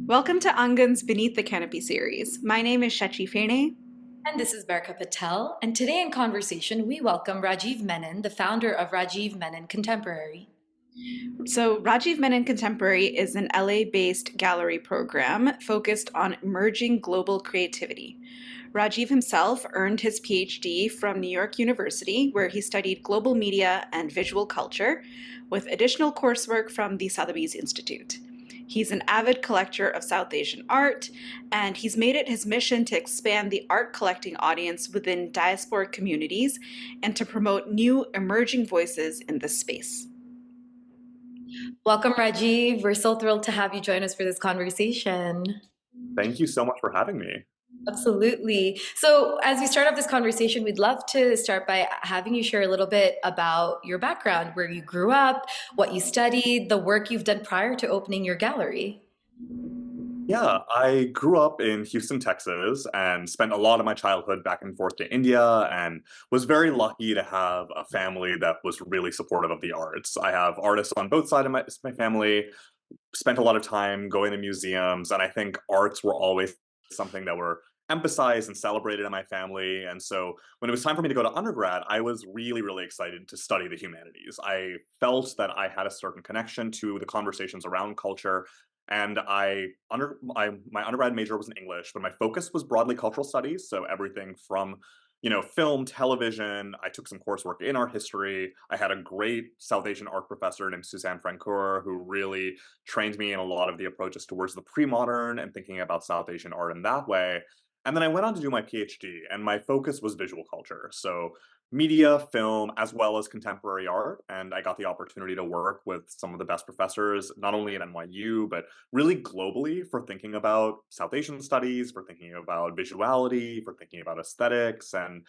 Welcome to Angan's Beneath the Canopy series. My name is Shachi Fene. And this is Barka Patel. And today in conversation, we welcome Rajiv Menon, the founder of Rajiv Menon Contemporary. So, Rajiv Menon Contemporary is an LA based gallery program focused on emerging global creativity. Rajiv himself earned his PhD from New York University, where he studied global media and visual culture, with additional coursework from the Sotheby's Institute. He's an avid collector of South Asian art, and he's made it his mission to expand the art collecting audience within diasporic communities and to promote new emerging voices in this space. Welcome, Rajiv. We're so thrilled to have you join us for this conversation. Thank you so much for having me. Absolutely. So, as we start off this conversation, we'd love to start by having you share a little bit about your background, where you grew up, what you studied, the work you've done prior to opening your gallery. Yeah, I grew up in Houston, Texas, and spent a lot of my childhood back and forth to India, and was very lucky to have a family that was really supportive of the arts. I have artists on both sides of my family, spent a lot of time going to museums, and I think arts were always something that were emphasized and celebrated in my family. And so when it was time for me to go to undergrad, I was really, really excited to study the humanities. I felt that I had a certain connection to the conversations around culture. And my undergrad major was in English, but my focus was broadly cultural studies. So everything from film, television. I took some coursework in art history. I had a great South Asian art professor named Suzanne Francoeur who really trained me in a lot of the approaches towards the pre-modern and thinking about South Asian art in that way. And then I went on to do my PhD, and my focus was visual culture. So media, film, as well as contemporary art. And I got the opportunity to work with some of the best professors, not only at NYU, but really globally for thinking about South Asian studies, for thinking about visuality, for thinking about aesthetics. And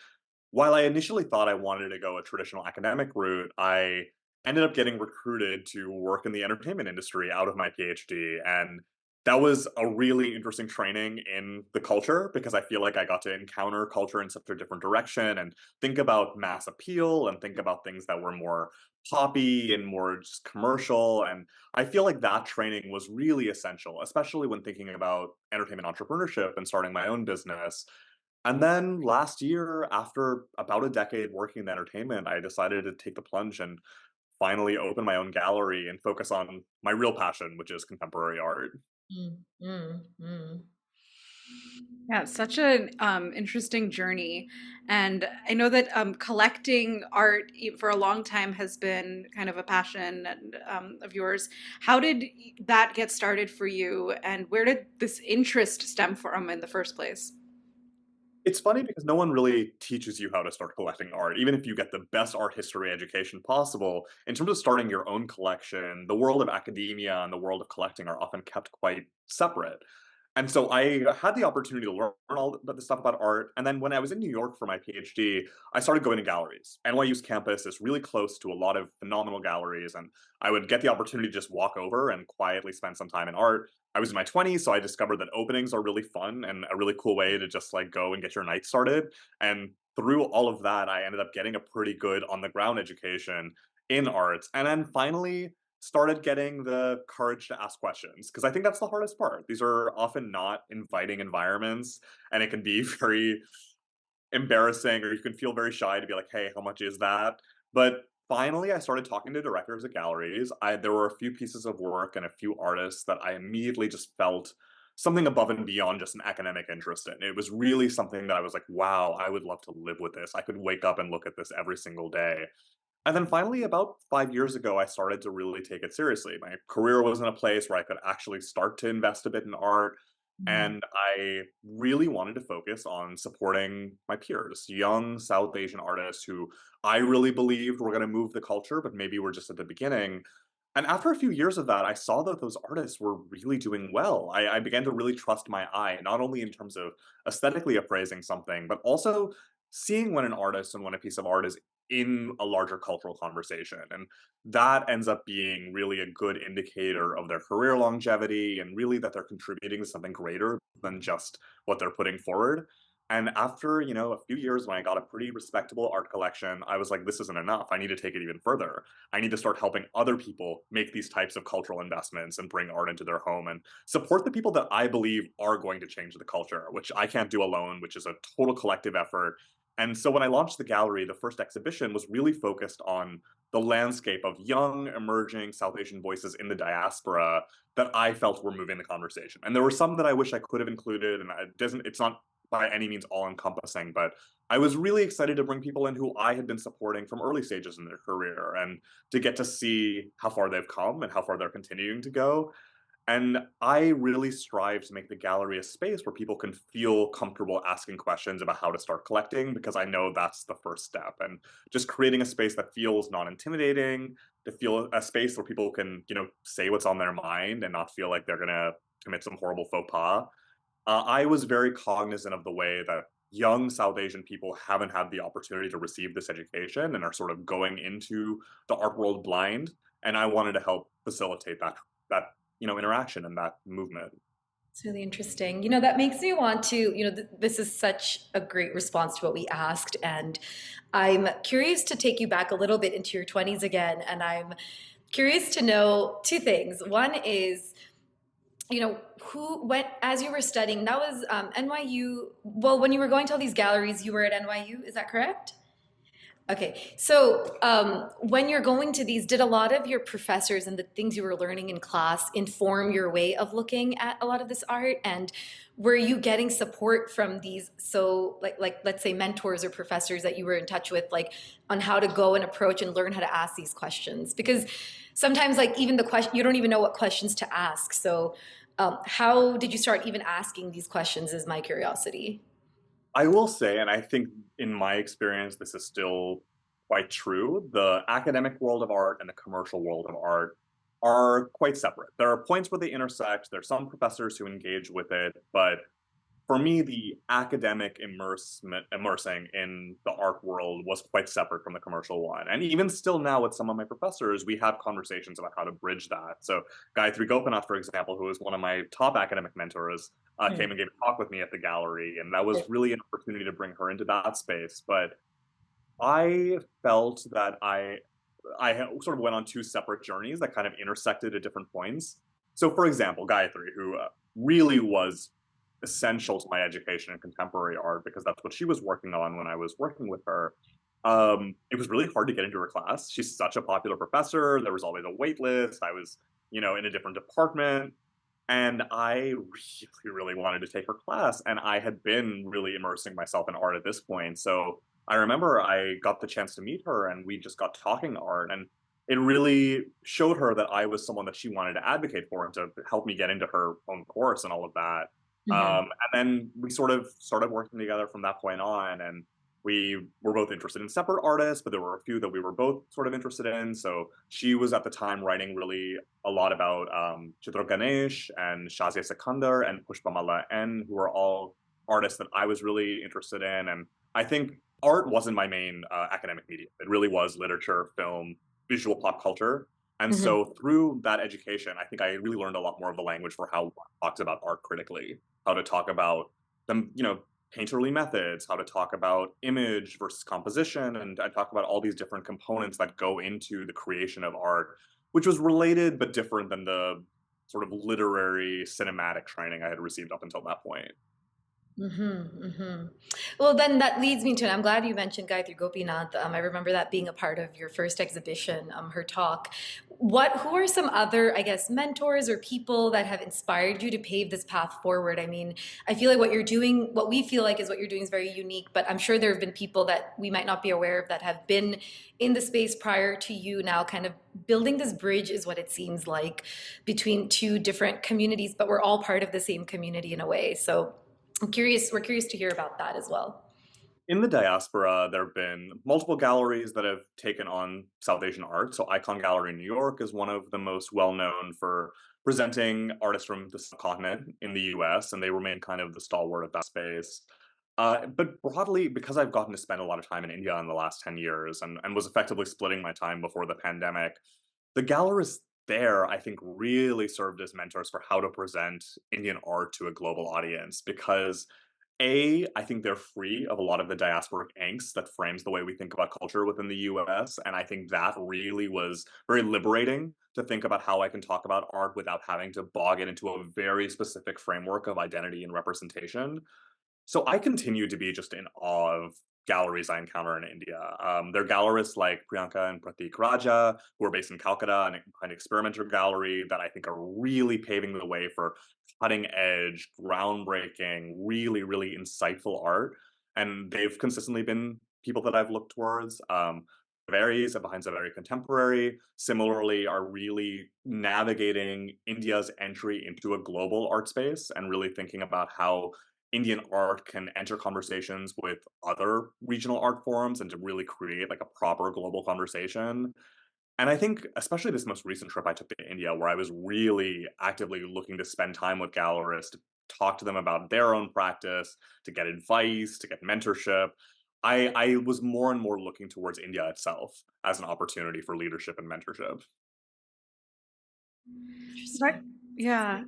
while I initially thought I wanted to go a traditional academic route, I ended up getting recruited to work in the entertainment industry out of my PhD. And that was a really interesting training in the culture because I feel like I got to encounter culture in such a different direction and think about mass appeal and think about things that were more poppy and more just commercial. And I feel like that training was really essential, especially when thinking about entertainment entrepreneurship and starting my own business. And then last year, after about a decade working in entertainment, I decided to take the plunge and finally open my own gallery and focus on my real passion, which is contemporary art. Mm, mm, mm. Yeah, it's such an interesting journey. And I know that collecting art for a long time has been kind of a passion of yours. How did that get started for you? And where did this interest stem from in the first place? It's funny because no one really teaches you how to start collecting art, even if you get the best art history education possible. In terms of starting your own collection, the world of academia and the world of collecting are often kept quite separate. And so I had the opportunity to learn all the stuff about art. And then when I was in New York for my PhD, I started going to galleries. NYU's campus is really close to a lot of phenomenal galleries. And I would get the opportunity to just walk over and quietly spend some time in art. I was in my 20s, so I discovered that openings are really fun and a really cool way to just like go and get your night started. And through all of that, I ended up getting a pretty good on the ground education in art. And then finally, started getting the courage to ask questions because I think that's the hardest part. These are often not inviting environments, and it can be very embarrassing, or you can feel very shy to be like, "Hey, how much is that?" But finally, I started talking to directors at galleries. There were a few pieces of work and a few artists that I immediately just felt something above and beyond just an academic interest in. It was really something that I was like, "Wow, I would love to live with this. I could wake up and look at this every single day." And then finally, about 5 years ago, I started to really take it seriously. My career was in a place where I could actually start to invest a bit in art. Mhm. And I really wanted to focus on supporting my peers, young South Asian artists who I really believed were going to move the culture, but maybe were just at the beginning. And after a few years of that, I saw that those artists were really doing well. I began to really trust my eye, not only in terms of aesthetically appraising something, but also seeing when an artist and when a piece of art is in a larger cultural conversation. And that ends up being really a good indicator of their career longevity and really that they're contributing to something greater than just what they're putting forward. And after, a few years when I got a pretty respectable art collection, I was like, this isn't enough. I need to take it even further. I need to start helping other people make these types of cultural investments and bring art into their home and support the people that I believe are going to change the culture, which I can't do alone, which is a total collective effort. And so when I launched the gallery, the first exhibition was really focused on the landscape of young, emerging South Asian voices in the diaspora that I felt were moving the conversation. And there were some that I wish I could have included, and it's not by any means all encompassing, but I was really excited to bring people in who I had been supporting from early stages in their career and to get to see how far they've come and how far they're continuing to go. And I really strive to make the gallery a space where people can feel comfortable asking questions about how to start collecting, because I know that's the first step. And just creating a space that feels non intimidating, to feel a space where people can, say what's on their mind and not feel like they're going to commit some horrible faux pas. I was very cognizant of the way that young South Asian people haven't had the opportunity to receive this education and are sort of going into the art world blind. And I wanted to help facilitate that interaction and that movement. It's really interesting. That makes me want to, this is such a great response to what we asked. And I'm curious to take you back a little bit into your 20s again. And I'm curious to know two things. One is, who went, as you were studying, that was NYU. Well, when you were going to all these galleries, you were at NYU, is that correct? Okay, so when you're going to these, did a lot of your professors and the things you were learning in class inform your way of looking at a lot of this art? And were you getting support from these, so like let's say mentors or professors that you were in touch with, like on how to go and approach and learn how to ask these questions? Because sometimes, like even the question, you don't even know what questions to ask. So how did you start even asking these questions? Is my curiosity. I will say, and I think in my experience, this is still quite true, the academic world of art and the commercial world of art are quite separate. There are points where they intersect. There's some professors who engage with it, but for me, the academic immersing in the art world was quite separate from the commercial one. And even still now with some of my professors, we have conversations about how to bridge that. So Gayatri Gopinath, for example, who is one of my top academic mentors, came and gave a talk with me at the gallery. And that was really an opportunity to bring her into that space. But I felt that I sort of went on two separate journeys that kind of intersected at different points. So, for example, Gayatri, who really was essential to my education in contemporary art because that's what she was working on when I was working with her. It was really hard to get into her class. She's such a popular professor. There was always a wait list. I was, in a different department. And I really wanted to take her class. And I had been really immersing myself in art at this point. So I remember I got the chance to meet her and we just got talking art. And it really showed her that I was someone that she wanted to advocate for and to help me get into her own course and all of that. Mhm. And then we sort of started working together from that point on. And we were both interested in separate artists, but there were a few that we were both sort of interested in. So she was at the time writing really a lot about Chitra Ganesh and Shazia Sikandar and Pushpamala N, who are all artists that I was really interested in. And I think art wasn't my main academic medium. It really was literature, film, visual pop culture. And Mhm. so through that education, I think I really learned a lot more of the language for how one talks about art critically, how to talk about them, painterly methods, how to talk about image versus composition, and I talk about all these different components that go into the creation of art, which was related but different than the sort of literary cinematic training I had received up until that point. Well, then that leads me to, and I'm glad you mentioned Gayatri Gopinath. I remember that being a part of your first exhibition, her talk. Who are some other, I guess, mentors or people that have inspired you to pave this path forward? I mean, I feel like what you're doing, what we feel like is what you're doing is very unique, but I'm sure there have been people that we might not be aware of that have been in the space prior to you now, kind of building this bridge is what it seems like between two different communities, but we're all part of the same community in a way. So we're curious to hear about that as well. In the diaspora, there have been multiple galleries that have taken on South Asian art. So Icon Gallery in New York is one of the most well known for presenting artists from the subcontinent in the US, and they remain kind of the stalwart of that space. But broadly, because I've gotten to spend a lot of time in India in the last 10 years and was effectively splitting my time before the pandemic, the gallerists there, I think, really served as mentors for how to present Indian art to a global audience because I think they're free of a lot of the diasporic angst that frames the way we think about culture within the US. And I think that really was very liberating to think about how I can talk about art without having to bog it into a very specific framework of identity and representation. So I continue to be just in awe of galleries I encounter in India. There are gallerists like Priyanka and Pratik Raja, who are based in Calcutta, and an experimenter gallery that I think are really paving the way for cutting edge, groundbreaking, really, really insightful art. And they've consistently been people that I've looked towards. Varies behind Zaveri Contemporary, similarly, are really navigating India's entry into a global art space and really thinking about how Indian art can enter conversations with other regional art forms and to really create like a proper global conversation. And I think, especially this most recent trip I took to India, where I was really actively looking to spend time with gallerists, to talk to them about their own practice, to get advice, to get mentorship. I was more and more looking towards India itself as an opportunity for leadership and mentorship. Right. Interesting. Yeah,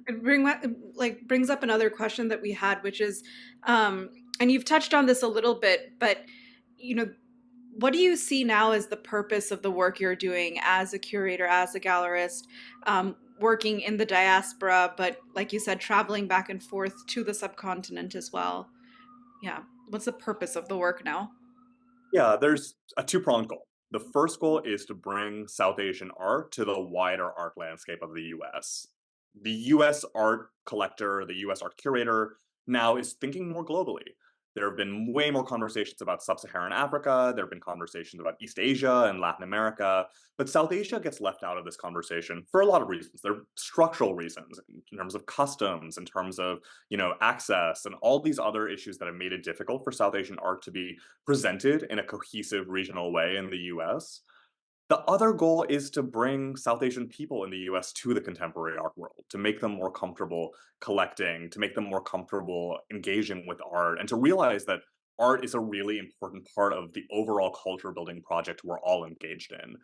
like brings up another question that we had, which is, and you've touched on this a little bit, but you know, what do you see now as the purpose of the work you're doing as a curator, as a gallerist, working in the diaspora, but like you said, traveling back and forth to the subcontinent as well? Yeah, what's the purpose of the work now? Yeah, there's a two-pronged goal. The first goal is to bring South Asian art to the wider art landscape of the US. The US art collector, the US art curator, now is thinking more globally. There have been way more conversations about sub-Saharan Africa, there have been conversations about East Asia and Latin America, but South Asia gets left out of this conversation for a lot of reasons. There are structural reasons in terms of customs, in terms of, access, and all these other issues that have made it difficult for South Asian art to be presented in a cohesive regional way in the US. The other goal is to bring South Asian people in the US to the contemporary art world, to make them more comfortable collecting, to make them more comfortable engaging with art, and to realize that art is a really important part of the overall culture building project we're all engaged in.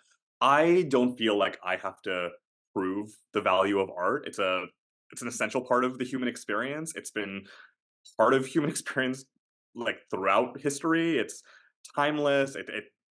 I don't feel like I have to prove the value of art. It's an essential part of the human experience. It's been part of human experience like throughout history. It's timeless.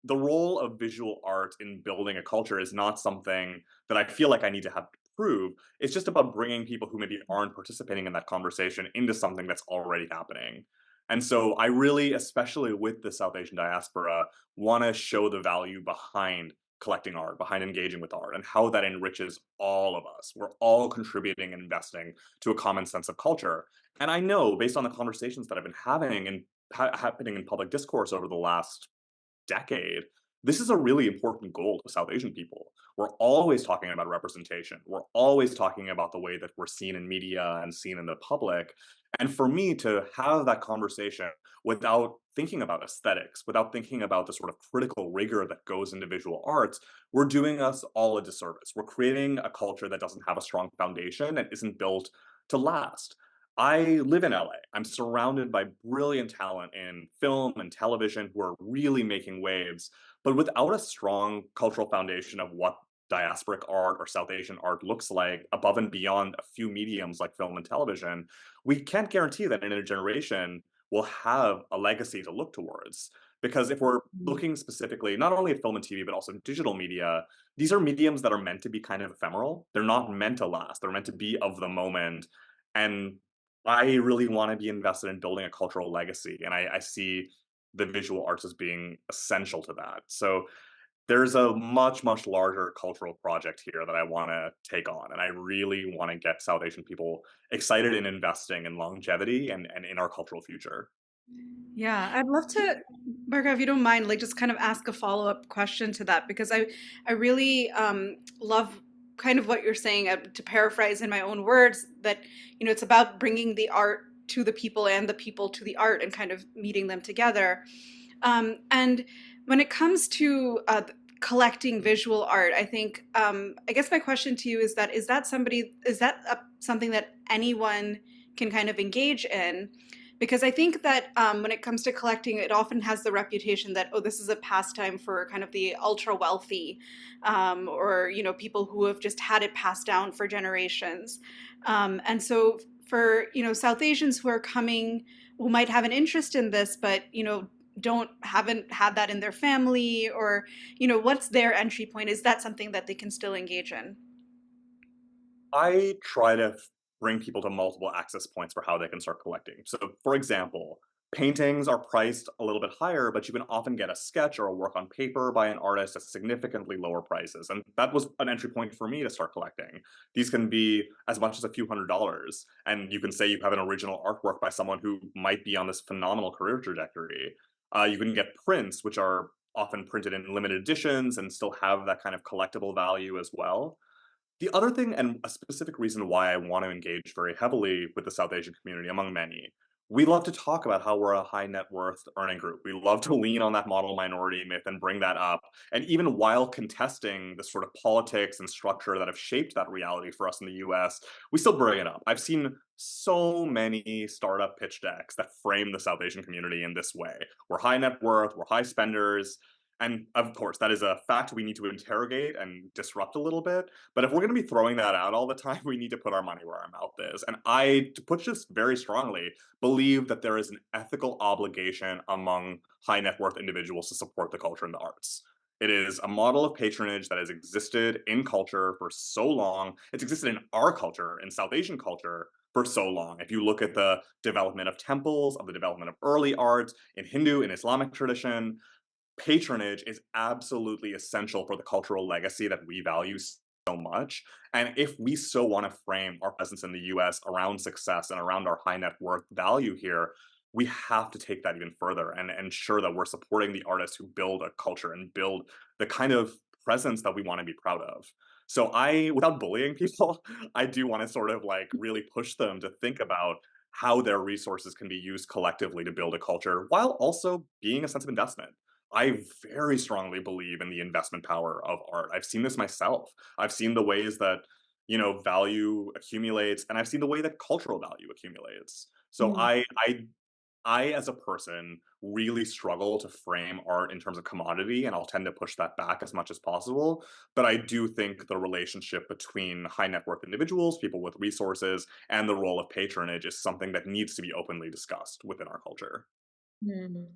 The role of visual art in building a culture is not something that I feel like I need to have to prove. It's just about bringing people who maybe aren't participating in that conversation into something that's already happening. And so I really, especially with the South Asian diaspora, want to show the value behind collecting art, behind engaging with art, and how that enriches all of us. We're all contributing and investing to a common sense of culture. And I know, based on the conversations that I've been having and happening in public discourse over the last decade, this is a really important goal to South Asian people. We're always talking about representation. We're always talking about the way that we're seen in media and seen in the public. And for me to have that conversation without thinking about aesthetics, without thinking about the sort of critical rigor that goes into visual arts, we're doing us all a disservice. We're creating a culture that doesn't have a strong foundation and isn't built to last. I live in LA. I'm surrounded by brilliant talent in film and television who are really making waves. But without a strong cultural foundation of what diasporic art or South Asian art looks like above and beyond a few mediums like film and television, we can't guarantee that in a generation we'll have a legacy to look towards. Because if we're looking specifically not only at film and TV, but also digital media, these are mediums that are meant to be kind of ephemeral. They're not meant to last, they're meant to be of the moment. And I really want to be invested in building a cultural legacy, and I see the visual arts as being essential to that. So there's a much, much larger cultural project here that I want to take on, and I really want to get South Asian people excited in investing in longevity and in our cultural future. Yeah, I'd love to, Marga, if you don't mind, like just kind of ask a follow-up question to that because I really love kind of what you're saying. To paraphrase in my own words, that it's about bringing the art to the people and the people to the art and kind of meeting them together. And when it comes to collecting visual art, I think I guess my question to you is that something that anyone can kind of engage in? Because I think that when it comes to collecting, it often has the reputation that, oh, this is a pastime for kind of the ultra wealthy, or people who have just had it passed down for generations. And so for, South Asians who are coming, who might have an interest in this, but, haven't had that in their family, or, what's their entry point? Is that something that they can still engage in? I try to bring people to multiple access points for how they can start collecting. So, for example, paintings are priced a little bit higher, but you can often get a sketch or a work on paper by an artist at significantly lower prices. And that was an entry point for me to start collecting. These can be as much as a few $100s. And you can say you have an original artwork by someone who might be on this phenomenal career trajectory. You can get prints, which are often printed in limited editions and still have that kind of collectible value as well. The other thing, and a specific reason why I want to engage very heavily with the South Asian community, among many, we love to talk about how we're a high net worth earning group. We love to lean on that model minority myth and bring that up. And even while contesting the sort of politics and structure that have shaped that reality for us in the US, we still bring it up. I've seen so many startup pitch decks that frame the South Asian community in this way. We're high net worth, we're high spenders, and of course, that is a fact we need to interrogate and disrupt a little bit. But if we're going to be throwing that out all the time, we need to put our money where our mouth is. And I, to put this very strongly, believe that there is an ethical obligation among high net worth individuals to support the culture and the arts. It is a model of patronage that has existed in culture for so long. It's existed in our culture, in South Asian culture, for so long. If you look at the development of temples, of the development of early art in Hindu and Islamic tradition, patronage is absolutely essential for the cultural legacy that we value so much. And if we so want to frame our presence in the US around success and around our high net worth value here, we have to take that even further and ensure that we're supporting the artists who build a culture and build the kind of presence that we want to be proud of. So I, without bullying people, I do want to sort of like really push them to think about how their resources can be used collectively to build a culture while also being a sense of investment. I very strongly believe in the investment power of art. I've seen this myself. I've seen the ways that, value accumulates, and I've seen the way that cultural value accumulates. So Mm. I as a person really struggle to frame art in terms of commodity, and I'll tend to push that back as much as possible. But I do think the relationship between high net worth individuals, people with resources, and the role of patronage is something that needs to be openly discussed within our culture. Mm.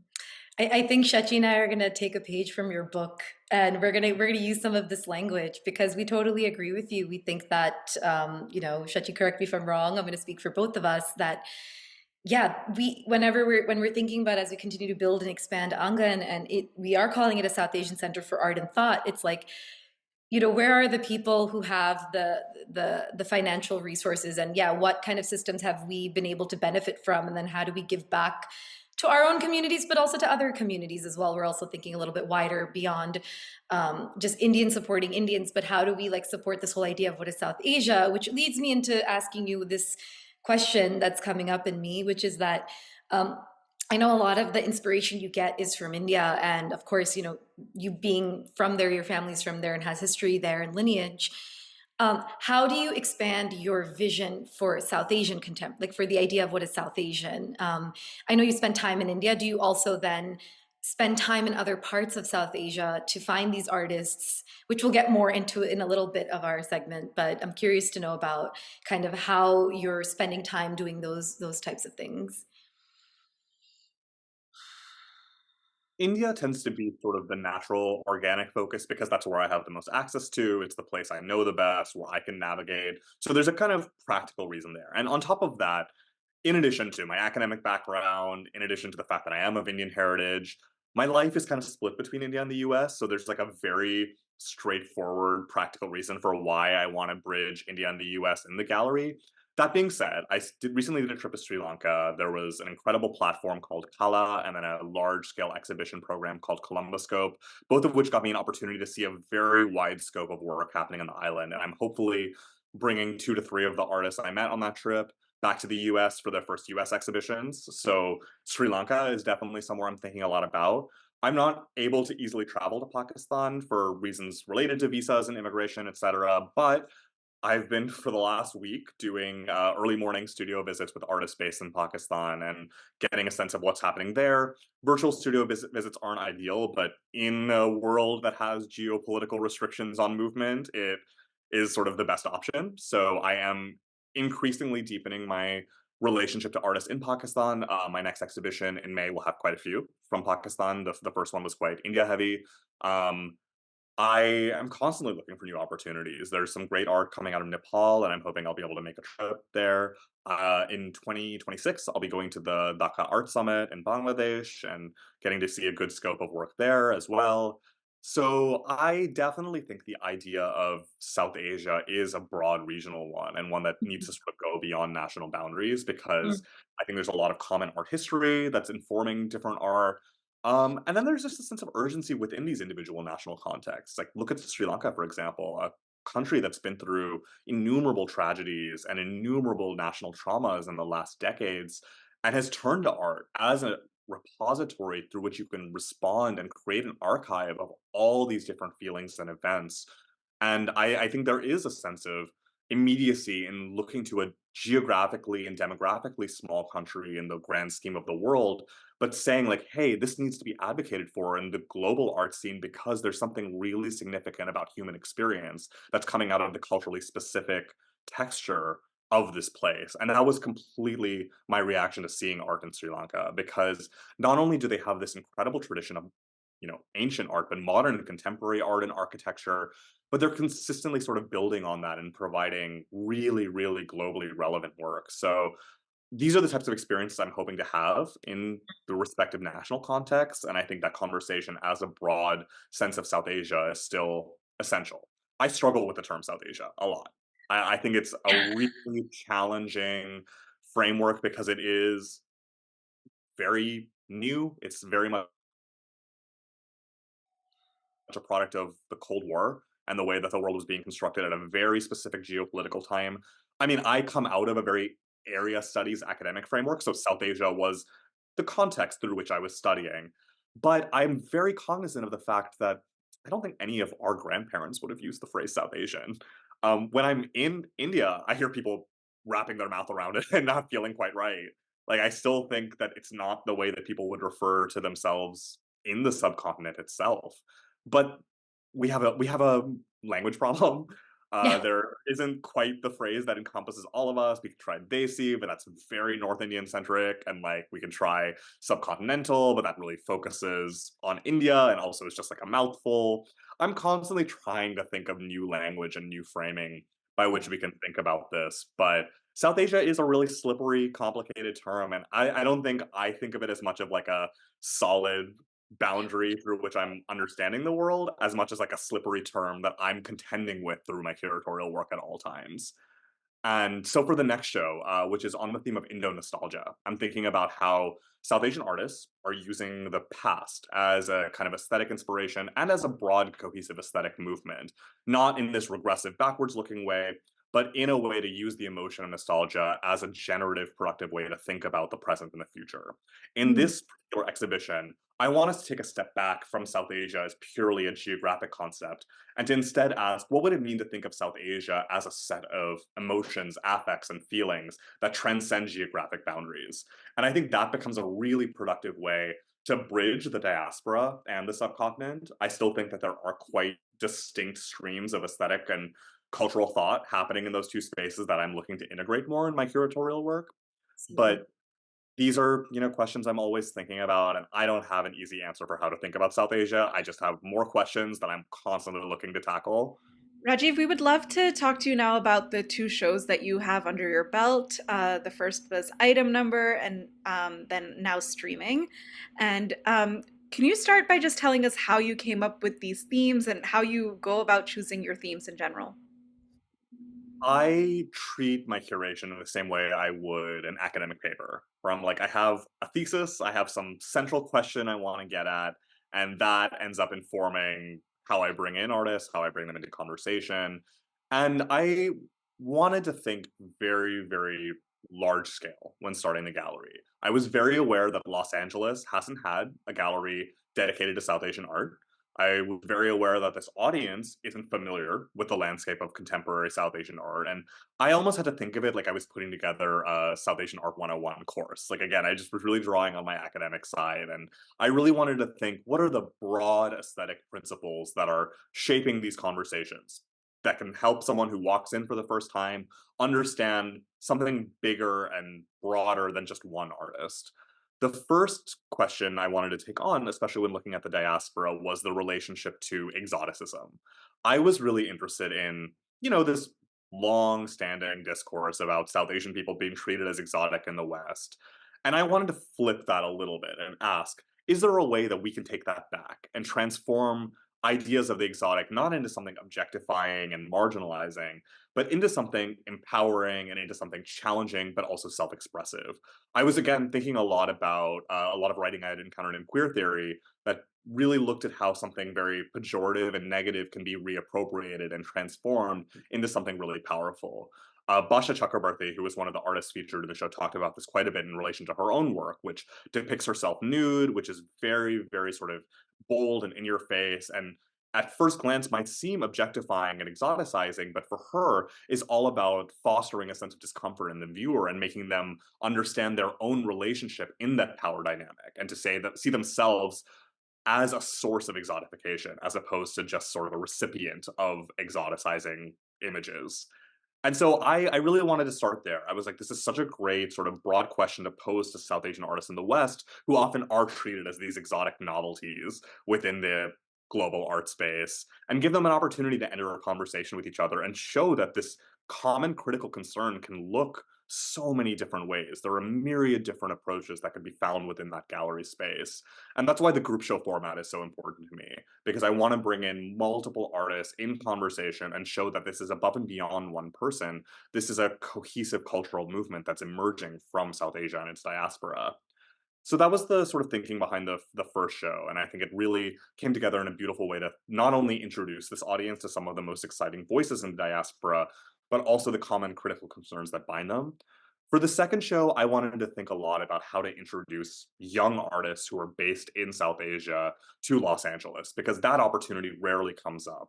I think Shachi and I are gonna take a page from your book, and we're gonna use some of this language because we totally agree with you. We think that Shachi, correct me if I'm wrong. I'm gonna speak for both of us that yeah, when we're thinking about as we continue to build and expand Anga, and we are calling it a South Asian Center for Art and Thought. It's like, where are the people who have the financial resources, and yeah, what kind of systems have we been able to benefit from, and then how do we give back to our own communities, but also to other communities as well. We're also thinking a little bit wider beyond just Indians supporting Indians, but how do we like support this whole idea of what is South Asia, which leads me into asking you this question that's coming up in me, which is that um, I know a lot of the inspiration you get is from India, and of course, you being from there, your family's from there and has history there and lineage. How do you expand your vision for South Asian contempt, like for the idea of what is South Asian? I know you spent time in India. Do you also then spend time in other parts of South Asia to find these artists, which we'll get more into in a little bit of our segment, but I'm curious to know about kind of how you're spending time doing those types of things. India tends to be sort of the natural organic focus because that's where I have the most access to. It's the place I know the best, where I can navigate. So there's a kind of practical reason there. And on top of that, in addition to my academic background, in addition to the fact that I am of Indian heritage, my life is kind of split between India and the US. So there's like a very straightforward, practical reason for why I want to bridge India and the US in the gallery. That being said, recently did a trip to Sri Lanka. There was an incredible platform called Kala and then a large scale exhibition program called Columbuscope, both of which got me an opportunity to see a very wide scope of work happening on the island. And I'm hopefully bringing 2 to 3 of the artists I met on that trip back to the US for their first US exhibitions. So Sri Lanka is definitely somewhere I'm thinking a lot about. I'm not able to easily travel to Pakistan for reasons related to visas and immigration, etc. But I've been for the last week doing early morning studio visits with artists based in Pakistan and getting a sense of what's happening there. Virtual studio visits aren't ideal, but in a world that has geopolitical restrictions on movement, it is sort of the best option. So I am increasingly deepening my relationship to artists in Pakistan. My next exhibition in May will have quite a few from Pakistan. The first one was quite India heavy. Um, I am constantly looking for new opportunities. There's some great art coming out of Nepal, and I'm hoping I'll be able to make a trip there. In 2026, I'll be going to the Dhaka Art Summit in Bangladesh and getting to see a good scope of work there as well. So I definitely think the idea of South Asia is a broad regional one and one that needs to sort of go beyond national boundaries because Mm. I think there's a lot of common art history that's informing different art. And then there's just a sense of urgency within these individual national contexts. Like, look at Sri Lanka, for example, a country that's been through innumerable tragedies and innumerable national traumas in the last decades and has turned to art as a repository through which you can respond and create an archive of all these different feelings and events. And I think there is a sense of immediacy in looking to a geographically and demographically small country in the grand scheme of the world, but saying like, hey, this needs to be advocated for in the global art scene because there's something really significant about human experience that's coming out of the culturally specific texture of this place. And that was completely my reaction to seeing art in Sri Lanka because not only do they have this incredible tradition of ancient art, but modern and contemporary art and architecture, but they're consistently sort of building on that and providing really, really globally relevant work. So these are the types of experiences I'm hoping to have in the respective national contexts. And I think that conversation as a broad sense of South Asia is still essential. I struggle with the term South Asia a lot. I think it's a really challenging framework because it is very new. It's very much a product of the Cold War and the way that the world was being constructed at a very specific geopolitical time. I mean, I come out of a very area studies academic framework, so South Asia was the context through which I was studying. But I'm very cognizant of the fact that I don't think any of our grandparents would have used the phrase South Asian. When I'm in India, I hear people wrapping their mouth around it and not feeling quite right. Like, I still think that it's not the way that people would refer to themselves in the subcontinent itself. But we have a language problem. Yeah. There isn't quite the phrase that encompasses all of us. We could try Desi, but that's very North Indian centric, and like we can try subcontinental, but that really focuses on India and also is just like a mouthful. I'm constantly trying to think of new language and new framing by which we can think about this, but South Asia is a really slippery, complicated term, and I don't think I think of it as much of like a solid boundary through which I'm understanding the world as much as like a slippery term that I'm contending with through my curatorial work at all times. And so for the next show, which is on the theme of Indo nostalgia, I'm thinking about how South Asian artists are using the past as a kind of aesthetic inspiration and as a broad, cohesive aesthetic movement, not in this regressive, backwards looking way, but in a way to use the emotion of nostalgia as a generative, productive way to think about the present and the future. In Mm. this particular exhibition, I want us to take a step back from South Asia as purely a geographic concept and to instead ask, what would it mean to think of South Asia as a set of emotions, affects, and feelings that transcend geographic boundaries? And I think that becomes a really productive way to bridge the diaspora and the subcontinent. I still think that there are quite distinct streams of aesthetic and cultural thought happening in those two spaces that I'm looking to integrate more in my curatorial work. Absolutely. But these are, questions I'm always thinking about, and I don't have an easy answer for how to think about South Asia. I just have more questions that I'm constantly looking to tackle. Rajiv, we would love to talk to you now about the two shows that you have under your belt. The first was Item Number, and then now streaming. And can you start by just telling us how you came up with these themes and how you go about choosing your themes in general? I treat my curation in the same way I would an academic paper, where I'm like, I have a thesis, I have some central question I want to get at, and that ends up informing how I bring in artists, how I bring them into conversation. And I wanted to think very, very large scale when starting the gallery. I was very aware that Los Angeles hasn't had a gallery dedicated to South Asian art. I was very aware that this audience isn't familiar with the landscape of contemporary South Asian art. And I almost had to think of it like I was putting together a South Asian Art 101 course. Like, again, I just was really drawing on my academic side. And I really wanted to think what are the broad aesthetic principles that are shaping these conversations? that can help someone who walks in for the first time understand something bigger and broader than just one artist. The first question I wanted to take on, especially when looking at the diaspora, was the relationship to exoticism. I was really interested in, this long standing discourse about South Asian people being treated as exotic in the West. And I wanted to flip that a little bit and ask, is there a way that we can take that back and transform ideas of the exotic not into something objectifying and marginalizing, but into something empowering and into something challenging, but also self expressive? I was again thinking a lot about a lot of writing I had encountered in queer theory that really looked at how something very pejorative and negative can be reappropriated and transformed into something really powerful. Basha Chakrabarti, who was one of the artists featured in the show, talked about this quite a bit in relation to her own work, which depicts herself nude, which is very, very sort of bold and in your face, and at first glance might seem objectifying and exoticizing, but for her is all about fostering a sense of discomfort in the viewer and making them understand their own relationship in that power dynamic, and to say that see themselves as a source of exotification as opposed to just sort of a recipient of exoticizing images. And so I really wanted to start there. I was like, this is such a great sort of broad question to pose to South Asian artists in the West, who often are treated as these exotic novelties within the global art space, and give them an opportunity to enter a conversation with each other and show that this common critical concern can look so many different ways. There are a myriad different approaches that can be found within that gallery space. And that's why the group show format is so important to me, because I want to bring in multiple artists in conversation and show that this is above and beyond one person. This is a cohesive cultural movement that's emerging from South Asia and its diaspora. So that was the sort of thinking behind the first show, and I think it really came together in a beautiful way to not only introduce this audience to some of the most exciting voices in the diaspora, but also the common critical concerns that bind them. For the second show, I wanted to think a lot about how to introduce young artists who are based in South Asia to Los Angeles, because that opportunity rarely comes up.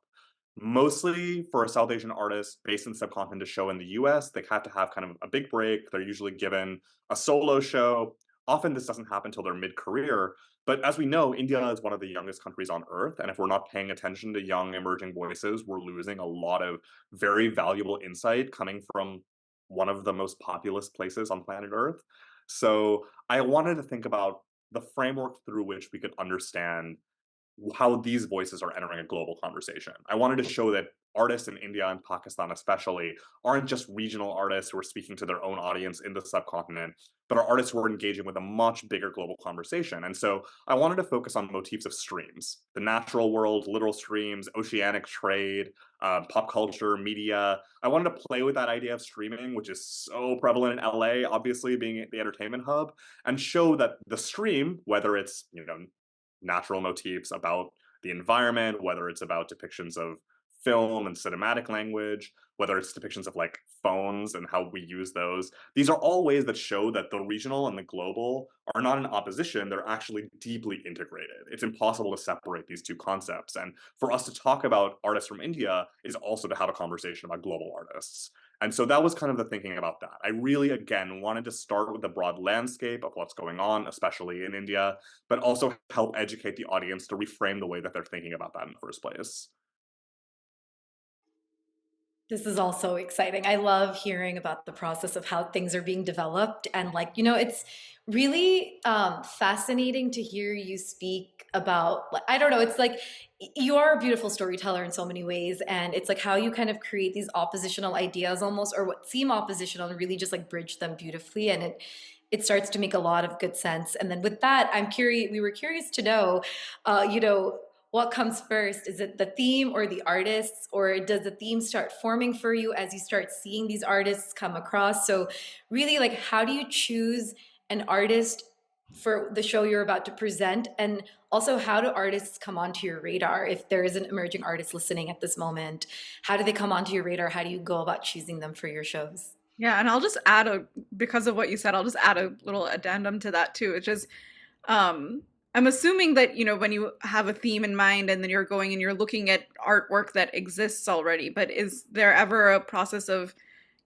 Mostly for a South Asian artist based in the subcontinent to show in the US, they have to have kind of a big break. They're usually given a solo show. Often this doesn't happen until they're mid career. But as we know, India is one of the youngest countries on earth. And if we're not paying attention to young emerging voices, we're losing a lot of very valuable insight coming from one of the most populous places on planet Earth. So I wanted to think about the framework through which we could understand how these voices are entering a global conversation. I wanted to show that artists in India and Pakistan, especially, aren't just regional artists who are speaking to their own audience in the subcontinent, but are artists who are engaging with a much bigger global conversation. And so I wanted to focus on motifs of streams: the natural world, literal streams, oceanic trade, pop culture, media. I wanted to play with that idea of streaming, which is so prevalent in LA, obviously being the entertainment hub, and show that the stream, whether it's, natural motifs about the environment, whether it's about depictions of film and cinematic language, whether it's depictions of like phones and how we use those. These are all ways that show that the regional and the global are not in opposition, they're actually deeply integrated. It's impossible to separate these two concepts. And for us to talk about artists from India is also to have a conversation about global artists. And so that was kind of the thinking about that. I really, again, wanted to start with the broad landscape of what's going on, especially in India, but also help educate the audience to reframe the way that they're thinking about that in the first place. This is all so exciting. I love hearing about the process of how things are being developed. And, like, it's really fascinating to hear you speak about, like, I don't know, it's like you are a beautiful storyteller in so many ways. And it's like how you kind of create these oppositional ideas almost, or what seem oppositional, and really just like bridge them beautifully. And it starts to make a lot of good sense. And then with that, we were curious to know, what comes first? Is it the theme or the artists, or does the theme start forming for you as you start seeing these artists come across? So really, like, how do you choose an artist for the show you're about to present? And also, how do artists come onto your radar? If there is an emerging artist listening at this moment, how do they come onto your radar? How do you go about choosing them for your shows? Yeah, and I'll just because of what you said, I'll just add a little addendum to that too. It's just, I'm assuming that, when you have a theme in mind and then you're going and you're looking at artwork that exists already, but is there ever a process of,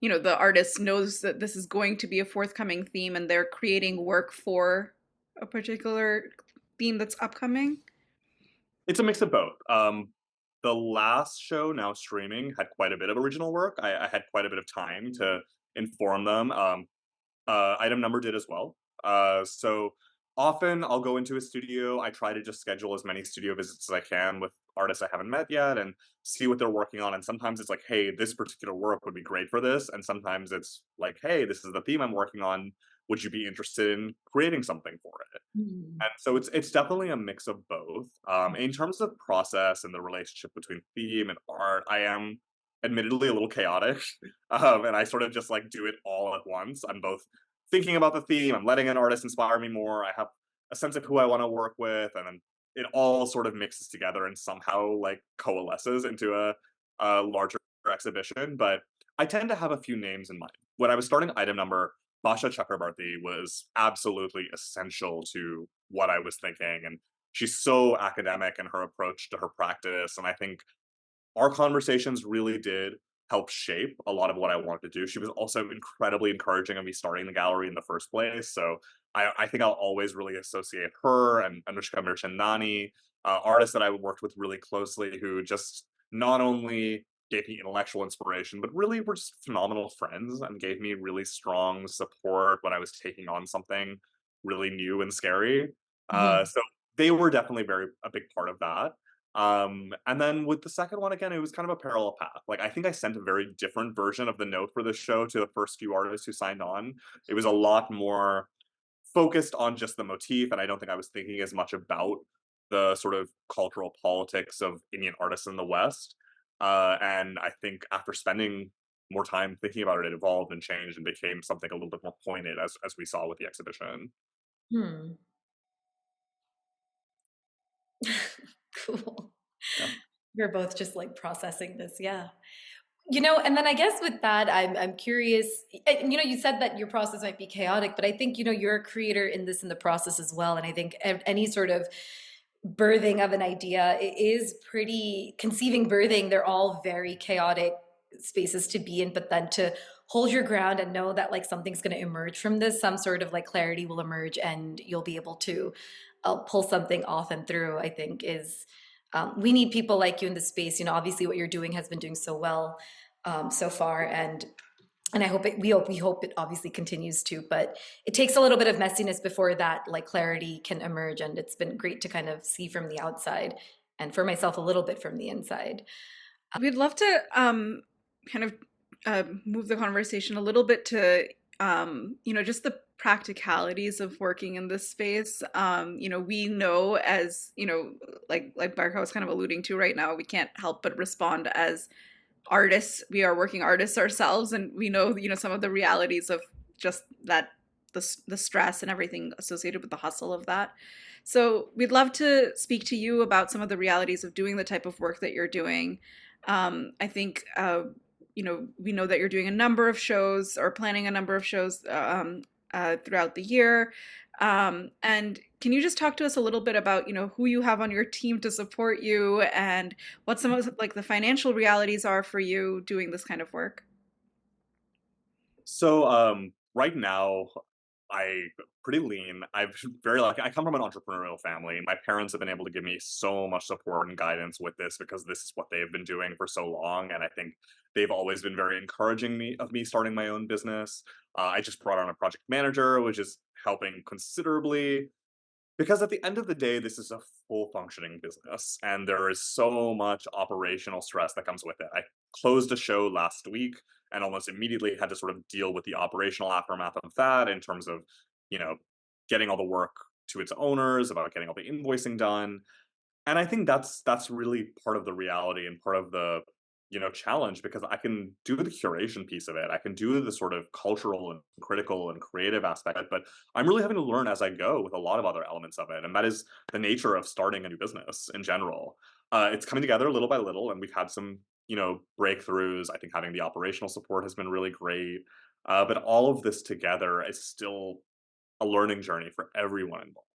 the artist knows that this is going to be a forthcoming theme and they're creating work for a particular theme that's upcoming? It's a mix of both. The last show, now streaming, had quite a bit of original work. I had quite a bit of time to inform them. Item Number did as well. So often I'll go into a studio. I try to just schedule as many studio visits as I can with artists I haven't met yet and see what they're working on. And sometimes it's like, hey, this particular work would be great for this. And sometimes it's like, hey, this is the theme I'm working on. Would you be interested in creating something for it? Hmm. And so it's definitely a mix of both. In terms of process and the relationship between theme and art, I am admittedly a little chaotic, and I sort of just like do it all at once. I'm both thinking about the theme, I'm letting an artist inspire me more. I have a sense of who I want to work with, and then it all sort of mixes together and somehow like coalesces into a larger exhibition. But I tend to have a few names in mind. When I was starting Item Number, Basha Chakrabarti was absolutely essential to what I was thinking. And she's so academic in her approach to her practice. And I think our conversations really did help shape a lot of what I wanted to do. She was also incredibly encouraging of me starting the gallery in the first place. So I think I'll always really associate her and Anushka Mirchandani, artists that I worked with really closely who just not only gave me intellectual inspiration, but really were just phenomenal friends and gave me really strong support when I was taking on something really new and scary. Hmm. So they were definitely a big part of that. And then with the second one, again, it was kind of a parallel path. Like, I think I sent a very different version of the note for the show to the first few artists who signed on. It was a lot more focused on just the motif, and I don't think I was thinking as much about the sort of cultural politics of Indian artists in the West. And I think after spending more time thinking about it, it evolved and changed and became something a little bit more pointed as we saw with the exhibition. Hmm. Cool. Yeah. We're both just like processing this. Yeah. You know, and then I guess with that, I'm curious. And, you know, you said that your process might be chaotic, but I think you're a creator in this in the process as well. And I think any sort of birthing of an idea is pretty conceiving, birthing. They're all very chaotic spaces to be in, but then to hold your ground and know that like something's going to emerge from this, some sort of like clarity will emerge, and you'll be able to pull something off and through. I think is we need people like you in the space. You know, obviously what you're doing has been doing so well so far, and I hope we hope it obviously continues to, but it takes a little bit of messiness before that like clarity can emerge, and it's been great to kind of see from the outside, and for myself a little bit from the inside. We'd love to kind of move the conversation a little bit to just the practicalities of working in this space. We know as like Barkha was kind of alluding to right now, we can't help but respond as artists. We are working artists ourselves, and we know some of the realities of just that the stress and everything associated with the hustle of that. So we'd love to speak to you about some of the realities of doing the type of work that you're doing. I think we know that you're doing a number of shows or planning a number of shows throughout the year. And can you just talk to us a little bit about who you have on your team to support you and what some of like the financial realities are for you doing this kind of work? So right now, I pretty lean. I've very lucky. I come from an entrepreneurial family. My parents have been able to give me so much support and guidance with this because this is what they've been doing for so long, and I think they've always been very encouraging me starting my own business. I just brought on a project manager, which is helping considerably. Because at the end of the day, this is a full functioning business, and there is so much operational stress that comes with it. I closed a show last week and almost immediately had to sort of deal with the operational aftermath of that in terms of, you know, getting all the work to its owners, about getting all the invoicing done. And I think that's really part of the reality and part of the, challenge because I can do the curation piece of it. I can do the sort of cultural and critical and creative aspect, but I'm really having to learn as I go with a lot of other elements of it. And that is the nature of starting a new business in general. It's coming together little by little, and we've had some, breakthroughs. I think having the operational support has been really great. But all of this together is still a learning journey for everyone involved.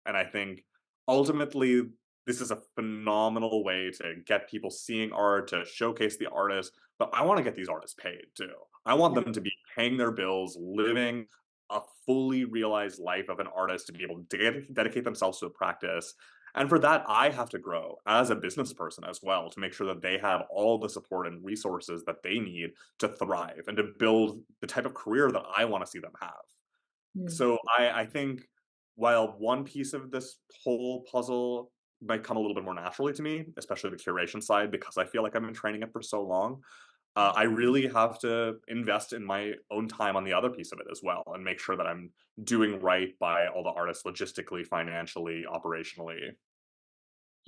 And I think ultimately, this is a phenomenal way to get people seeing art, to showcase the artist. But I want to get these artists paid too. I want Yeah. them to be paying their bills, living a fully realized life of an artist, to be able to dedicate themselves to a practice. And for that, I have to grow as a business person as well to make sure that they have all the support and resources that they need to thrive and to build the type of career that I want to see them have. Mm. So I think while one piece of this whole puzzle might come a little bit more naturally to me, especially the curation side, because I feel like I've been training it for so long, I really have to invest in my own time on the other piece of it as well and make sure that I'm doing right by all the artists logistically, financially, operationally.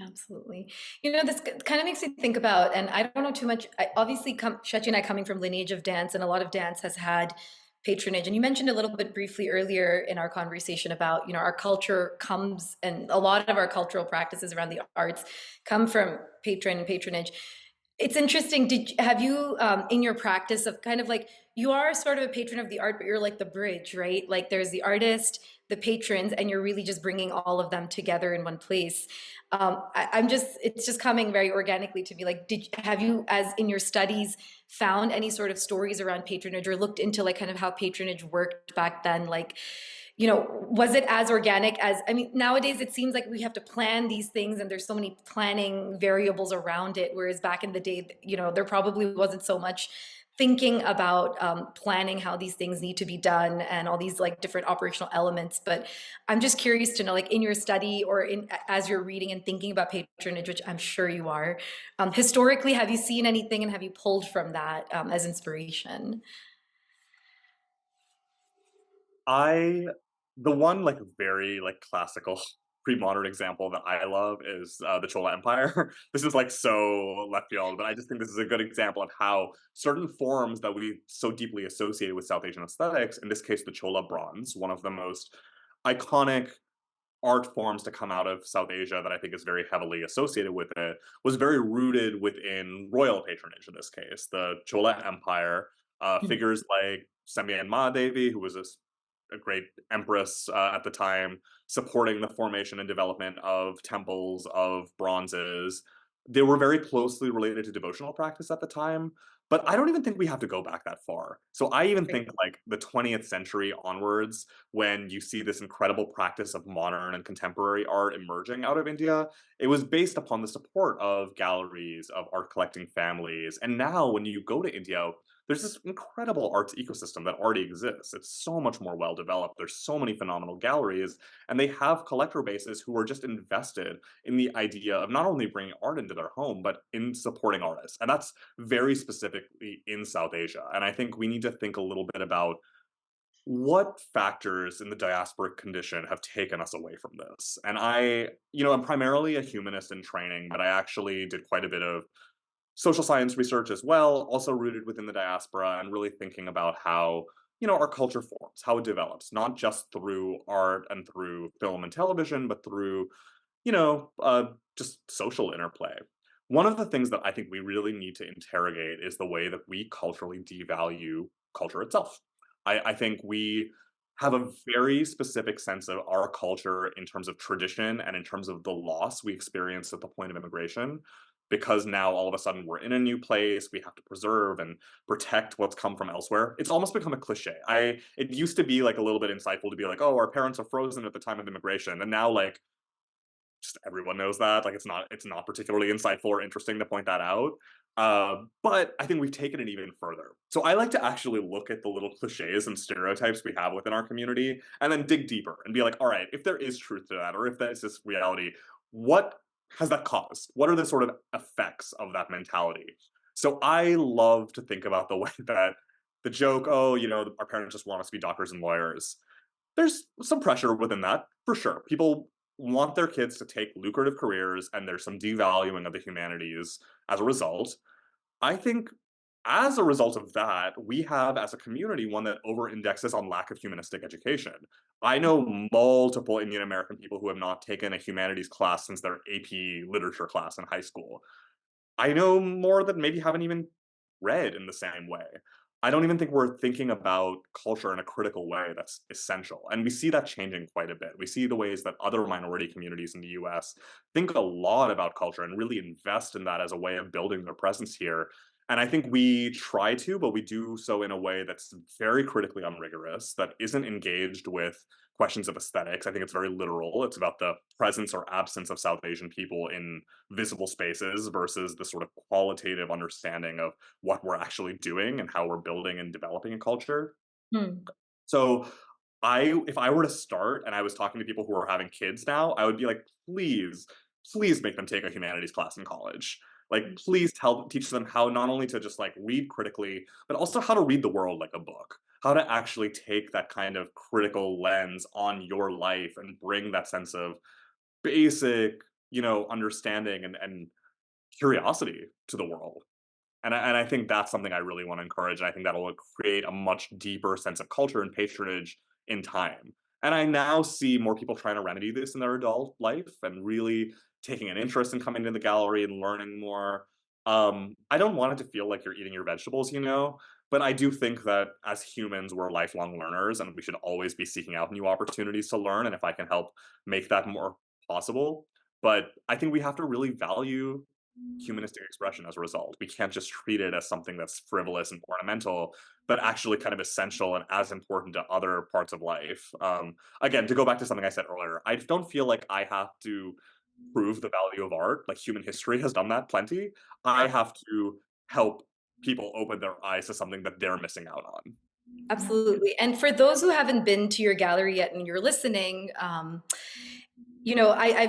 Absolutely. This kind of makes me think about, and I don't know too much. Obviously, Shachi and I coming from lineage of dance, and a lot of dance has had patronage. And you mentioned a little bit briefly earlier in our conversation about, our culture comes, and a lot of our cultural practices around the arts come from patronage. It's interesting. Have you, in your practice of kind of like, you are sort of a patron of the art, but you're like the bridge, right? Like there's the artist, the patrons, and you're really just bringing all of them together in one place. It's just coming very organically to me. Like, have you, as in your studies, found any sort of stories around patronage or looked into like kind of how patronage worked back then? Like, was it as organic as, I mean, nowadays it seems like we have to plan these things and there's so many planning variables around it. Whereas back in the day, there probably wasn't so much thinking about planning how these things need to be done and all these like different operational elements. But I'm just curious to know, like in your study or as you're reading and thinking about patronage, which I'm sure you are, historically, have you seen anything and have you pulled from that as inspiration? I the one like very like classical pre-modern example that I love is the Chola Empire. This is like so left field, but I just think this is a good example of how certain forms that we so deeply associated with South Asian aesthetics, in this case the Chola bronze, one of the most iconic art forms to come out of South Asia that I think is very heavily associated with it, was very rooted within royal patronage in this case. The Chola Empire, figures like Semyan Mahadevi, who was a great empress at the time, supporting the formation and development of temples, of bronzes. They were very closely related to devotional practice at the time, but I don't even think we have to go back that far. So I even Right. think like the 20th century onwards, when you see this incredible practice of modern and contemporary art emerging out of India, it was based upon the support of galleries, of art collecting families. And now when you go to India, there's this incredible arts ecosystem that already exists. It's so much more well developed. There's so many phenomenal galleries, and they have collector bases who are just invested in the idea of not only bringing art into their home, but in supporting artists. And that's very specifically in South Asia. And I think we need to think a little bit about what factors in the diasporic condition have taken us away from this. And I'm primarily a humanist in training, but I actually did quite a bit of social science research as well, also rooted within the diaspora and really thinking about how, our culture forms, how it develops, not just through art and through film and television, but through, just social interplay. One of the things that I think we really need to interrogate is the way that we culturally devalue culture itself. I think we have a very specific sense of our culture in terms of tradition and in terms of the loss we experienced at the point of immigration, because now all of a sudden we're in a new place, we have to preserve and protect what's come from elsewhere. It's almost become a cliche. It used to be like a little bit insightful to be like, oh, our parents are frozen at the time of immigration, and now like just everyone knows that. Like it's not particularly insightful or interesting to point that out. But I think we've taken it even further. So I like to actually look at the little cliches and stereotypes we have within our community and then dig deeper and be like, all right, if there is truth to that, or if that is this reality, what has that caused? What are the sort of effects of that mentality? So I love to think about the way that the joke, oh, our parents just want us to be doctors and lawyers, there's some pressure within that for sure. People want their kids to take lucrative careers, and there's some devaluing of the humanities as a result. I think as a result of that, we have as a community one that over indexes on lack of humanistic education. I know multiple Indian American people who have not taken a humanities class since their AP literature class in high school. I know more that maybe haven't even read in the same way. I don't even think we're thinking about culture in a critical way that's essential. And we see that changing quite a bit. We see the ways that other minority communities in the US think a lot about culture and really invest in that as a way of building their presence here. And I think we try to, but we do so in a way that's very critically unrigorous, that isn't engaged with questions of aesthetics. I think it's very literal. It's about the presence or absence of South Asian people in visible spaces versus the sort of qualitative understanding of what we're actually doing and how we're building and developing a culture. Hmm. So if I were to start and I was talking to people who are having kids now, I would be like, please, please make them take a humanities class in college. Like, please teach them how not only to just like read critically, but also how to read the world like a book. How to actually take that kind of critical lens on your life and bring that sense of basic, understanding and curiosity to the world. And I think that's something I really want to encourage. And I think that'll create a much deeper sense of culture and patronage in time. And I now see more people trying to remedy this in their adult life and really taking an interest in coming to the gallery and learning more. I don't want it to feel like you're eating your vegetables, but I do think that as humans, we're lifelong learners and we should always be seeking out new opportunities to learn. And if I can help make that more possible, but I think we have to really value humanistic expression as a result. We can't just treat it as something that's frivolous and ornamental, but actually kind of essential and as important to other parts of life. Again, to go back to something I said earlier, I don't feel like I have to prove the value of art. Like human history has done that plenty. I have to help people open their eyes to something that they're missing out on. Absolutely. And for those who haven't been to your gallery yet and you're listening, I've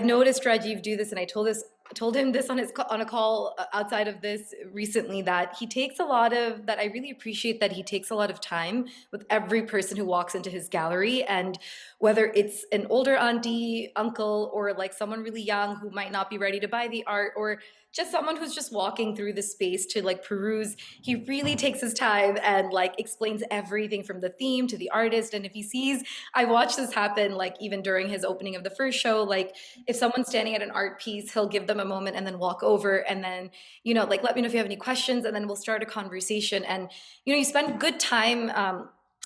noticed Rajiv do this, and I told him this on a call outside of this recently, that he takes a lot of that. I really appreciate that he takes a lot of time with every person who walks into his gallery, and whether it's an older auntie, uncle, or like someone really young who might not be ready to buy the art, or just someone who's just walking through the space to like peruse, he really takes his time and like explains everything from the theme to the artist. And if he sees, I watched this happen like even during his opening of the first show, like if someone's standing at an art piece, he'll give them a moment and then walk over and then, like, let me know if you have any questions, and then we'll start a conversation. And you spend good time.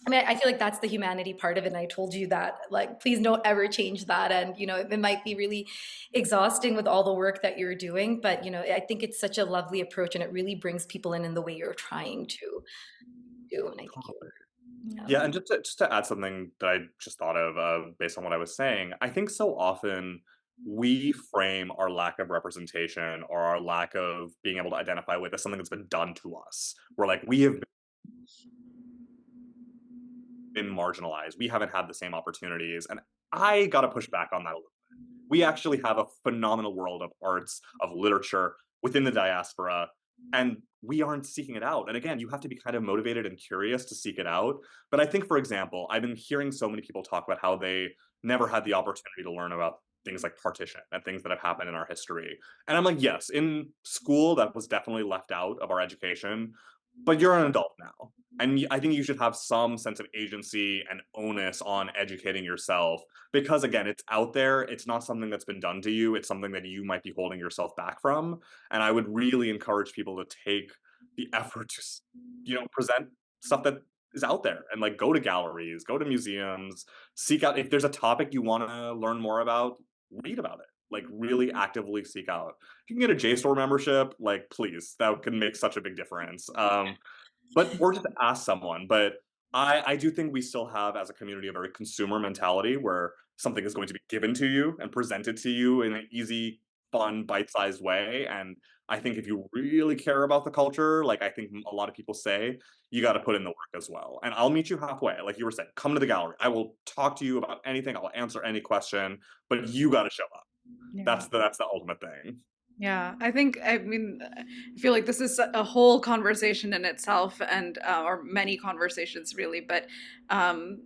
I feel like that's the humanity part of it. And I told you that, like, please don't ever change that. And, it might be really exhausting with all the work that you're doing, but, I think it's such a lovely approach, and it really brings people in the way you're trying to do. And I think Totally. yeah. Yeah, and just to add something that I just thought of based on what I was saying, I think so often we frame our lack of representation or our lack of being able to identify with as something that's been done to us. We're like, we have been marginalized. We haven't had the same opportunities. And I got to push back on that a little. We actually have a phenomenal world of arts, of literature within the diaspora, and we aren't seeking it out. And again, you have to be kind of motivated and curious to seek it out. But I think, for example, I've been hearing so many people talk about how they never had the opportunity to learn about things like partition and things that have happened in our history. And I'm like, yes, in school, that was definitely left out of our education, but you're an adult now. And I think you should have some sense of agency and onus on educating yourself because again, it's out there. It's not something that's been done to you. It's something that you might be holding yourself back from. And I would really encourage people to take the effort to, present stuff that is out there and like go to galleries, go to museums, seek out if there's a topic you want to learn more about, read about it. Like really actively seek out. If you can get a JSTOR membership, like please, that can make such a big difference. But or just ask someone. But I do think we still have, as a community, a very consumer mentality where something is going to be given to you and presented to you in an easy, fun, bite-sized way. And I think if you really care about the culture, like I think a lot of people say, you got to put in the work as well. And I'll meet you halfway. Like you were saying, come to the gallery. I will talk to you about anything. I'll answer any question, but you got to show up. Yeah. That's the ultimate thing. Yeah, I mean, I feel like this is a whole conversation in itself, and or many conversations really. But um,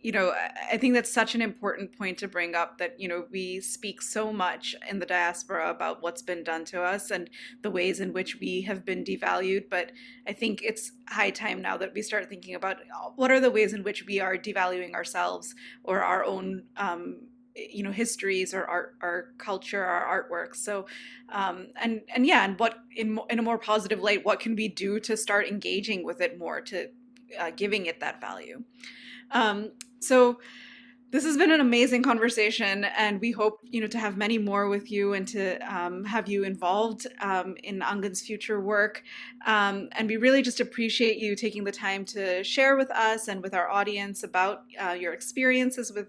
I think that's such an important point to bring up that we speak so much in the diaspora about what's been done to us and the ways in which we have been devalued. But I think it's high time now that we start thinking about what are the ways in which we are devaluing ourselves or our own. Histories or our culture, our artwork. So, and yeah, and what in a more positive light, what can we do to start engaging with it more, to giving it that value? So This has been an amazing conversation, and we hope, to have many more with you and to have you involved in Angan's future work. And we really just appreciate you taking the time to share with us and with our audience about your experiences with,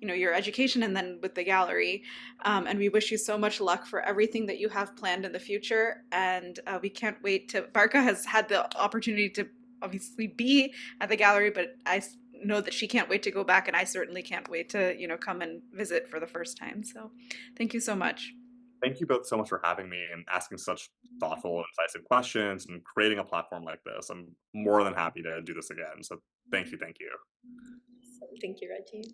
your education and then with the gallery. And we wish you so much luck for everything that you have planned in the future. And we can't wait to. Barca has had the opportunity to obviously be at the gallery, but I know that she can't wait to go back, and I certainly can't wait to, come and visit for the first time. So thank you so much. Thank you both so much for having me and asking such thoughtful, incisive questions and creating a platform like this. I'm more than happy to do this again. So thank you. Thank you. So thank you, Rajiv.